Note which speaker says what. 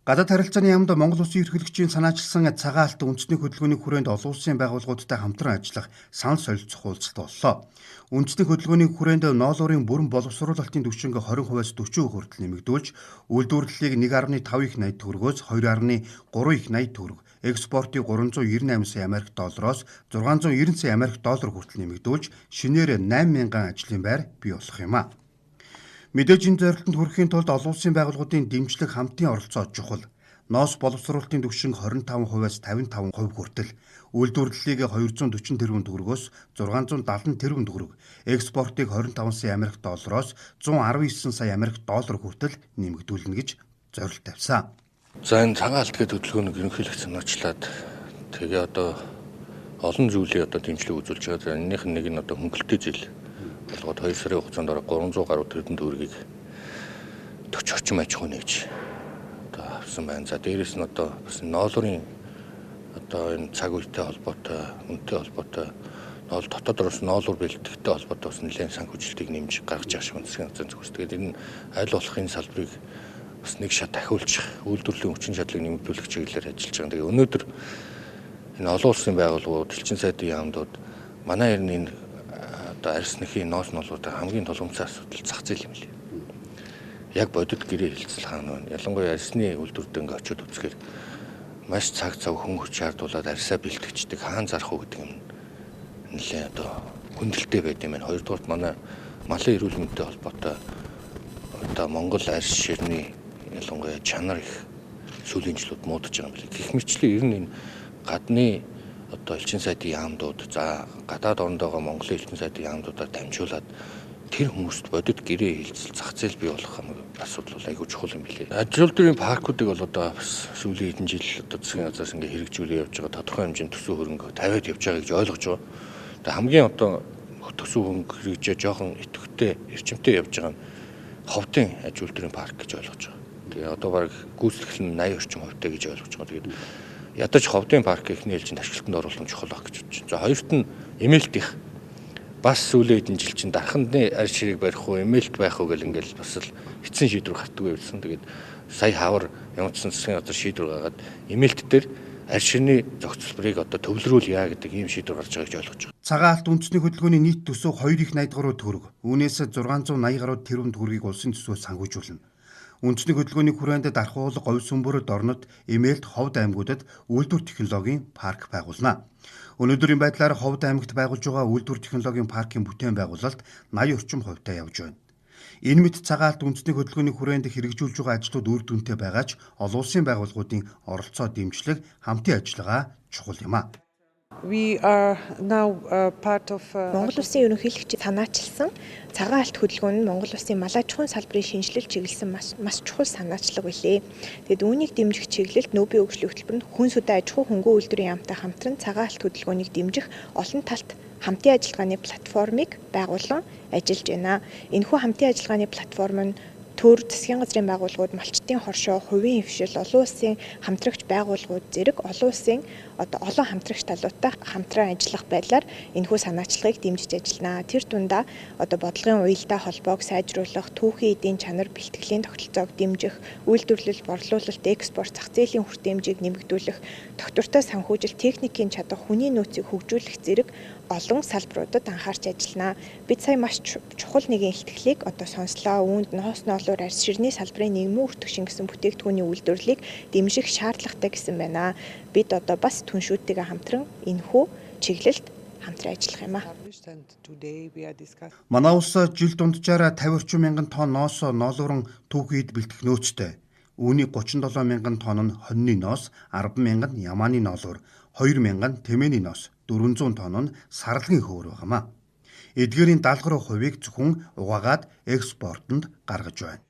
Speaker 1: Гадаад харилцааны яамд Монгол Улсын ерөнхийлөгчийн санаачилсан цагаан алт үндэсний хөдөлгөөний хүрээнд олон улсын байгууллагуудтай хамтран ажиллах санал солилцох уулзалт боллоо. Үндэсний хөдөлгөөний хүрээнд ноолуурын бүрэн боловсруулалтын түвшинг 20%-аас 40% хүртэл нэмэгдүүлж, үйлдвэрлэлийг 1.5 их 80 төгрөгөөс 2.3 их 80 төгрөг, экспортыг 398 сая Америк доллароос 690 сая Америк доллар хүртэл нэмэгдүүлж, шинээр 8,000 ажлын байр бий болох юм а. Мэдээж энэ зорилтод хүрэхийн тулд олон улсын байгууллагуудын дэмжлэг хамтын оролцоо чухал. Ноос боловсруулалтын түвшин 25%-аас 55% хүртэл, үйлдвэрлэлийг 240 тэрбум төгрөгөөс 670 тэрбум төгрөг, экспортыг 25 сая Америк доллароос 119 сая Америк доллар хүртэл нэмэгдүүлнэ гэж зорилт тавьсан.
Speaker 2: За энэ цагаан алт гэдэг хөдөлгөөнийг ерөнхийлөгч санаачлаад тэгээ олон зүйлийн дэмжлэг үзүүлж байгаа. Энийх нь нэг нь хөнгөлөлтийн зээл болгоод 2 сарын хугацаанд 300 гаруй тэрбум төгрөгийг 40 орчим аж ахуй нэгж авсан байна. За дээрэс нь бас ноолуурын энэ цаг үетэй холбоотой, үнэтэй холбоотой дотоодроос ноолуур бэлтгэхтэй холбоотой бас нэлээд санхүүжилтийг нэмж гаргаж байгаа шиг үндэсний газрын зүгээс. Тэгээд энэ аль болох энэ салбарыг бас нэг шат дахиулчих, үйлдвэрлэлийн хүчин чадлыг нэмэгдүүлэх чиглэлээр ажиллаж байгаа. Тэгээд өнөөдөр энэ олон улсын байгууллагууд, элчин сайдын яамдууд манай энэ арьсныхийн ноос ноолуудаа хамгийн тулгымцсан асуудал зах зээл юм лээ. Яг бодит гэрээ хэлцэл хаана байна. Ялангуяа арьсны үйлдвэрт ингээ очиод үзэхээр маш цаг хүн хүч шаардуулаад арьсаа бэлтгэждэг хаан зарах уу гэдэг юм нэлээд хүндрэлтэй байд юм байна. Хоёрдугаарт манай малын эрүүл мэндтэй холбоотой Монгол арьс ширний ялангуяа чанар их сүүлийн жилүүд муудаж байгаа юм билээ. Гэх мэтчлэн ер нь энэ гадны элчин сайдын яамдууд, за гадаад оронд байгаа Монголын элчин сайдын яамдуудаар дамжуулаад тэр хүмүүст бодит гэрээ хэлцэл зах зээл бий болох асуудал бол айгүй чухал юм билээ. Аж үйлдвэрийн паркуудыг бол бас сүүлийн хэдэн жил засгийн газраас ингээ хэрэгжүүлээ явж байгаа, тодорхой хэмжээнд төсөв хөрөнгө тавиад явж байгаа гэж ойлгож байгаа. Тэгээ хамгийн төсөв хөрөнгө хэрэгжээ жоохон идэвхтэй, эрчимтэй явж байгаа нь ховдын аж үйлдвэрийн парк гэж ойлгож байгаа. Тэгээ баг гүйцэтгэл нь 80 орчим хувьтай гэж ойлгож байгаа. Тэгээд ядаж ховдын парк ихний ээлжинд ашиглалтанд оруулах нь чухал байх гэж бодож байна. За хоёрт нь эмээлт их бас сүүлийн хэдэн жил чинь дарханы арьс ширийг барих уу, эмээлт байх уу гэл ингээл бас л эцсийн шийдвэр гардаг байсан. Тэгээд сая хавар ямарчсан засгийн газар шийдвэр гаргаад эмээлт дээр арьс ширний зохицолборыг төвлөрүүлъя гэдэг ийм шийдвэр гарч байгаа гэж ойлгож байгаа.
Speaker 1: Цагаан алт үндэсний хөдөлгөөний нийт төсөв 2 их 80 гаруй төгрөг, үүнээс 680 гаруй тэрбум төгрөгийг улсын төсвөөс санхүүжүүлнэ. Үндэсний хөдөлгөөний хүрээнд Дархуул, Говь Сүмбэр, Дорнод, Эмээлт, Ховд аймагуудад үйлдвэр технологийн парк байгуулна. Өнөөдрийн байдлаар Ховд аймагт байгуулж байгаа үйлдвэр технологийн паркийн бүтээн байгуулалт 80 орчим хувьтай явж байна. Энэ мэт цагаан алт үндэсний хөдөлгөөний хүрээнд хэрэгжүүлж байгаа ажлууд үр дүнтэй байгаа ч олон улсын байгууллагуудын оролцоо дэмжлэг хамтын ажиллагаа чухал юм а.
Speaker 3: Монгол Улсын ерөнхийлөгч санаачилсан цагаан алт хөдөлгөөн нь Монгол Улсын мал аж ахуйн салбарын шинжилэл чиглэсэн маш чухал санаачлаг билээ. Тэгэд үүнийг дэмжих чиглэлд нөөбийн хөгжлийн хөтөлбөр нь хүн сүдэн аж ахуй хөнгөн үйлдвэрийн яамтай хамтран цагаан алт хөдөлгөөнийг дэмжих олон талт хамтын ажиллагааны платформыг байгуулан ажиллаж байна. Энэхүү хамтын ажиллагааны платформ нь төр засгийн газрын байгууллагууд, малчтын хоршоо, хувийн хвшил, олон улсын хамтрагч байгууллагууд зэрэг олон улсын олон хамтрагч талуудтай хамтран ажиллах байдлаар энэхүү санаачлагыг дэмжиж ажиллана. Тэр дундаа бодлогын уялдаа холбоог сайжруулах, түүхийн эдийн чанар бэлтгэлийн тогтолцоог дэмжих, үйлдвэрлэл, борлуулалт, экспорт, зах зээлийн хүртээмжийг нэмэгдүүлэх, доктортой санхүүжилт, техникийн чадах, хүний нөөцийг хөгжүүлэх зэрэг олон салбаруудад анхаарч ажиллана. Бид сая маш чухал нэгэн илтгэлийг сонслоо. Үүнд ноос ноолуур арьс ширний салбарын нийгмийн үр түвшин гэсэн бүтээгдэхүүний үйлдвэрлэлийг дэмжих шаардлагатай гэсэн байна. Бид бас түншүүдтэйгээ хамтран энэхүү чиглэлд хамтран ажиллах юм а.
Speaker 1: Манай улс жил дунджаар 50 орчим мянган тонн ноос ноолуурын түүхийд бэлтгэх нөөцтэй. Үүний 37 мянган тонн нь хоньны ноос, 10 мянган ямааны ноолуур, 2 мянган тэмээний ноос, 400 тонн нь сарлагын хөөр байгаамаа. Эдгээрийн 70% хувийг зөвхөн угаагаад экспортод гаргаж байна.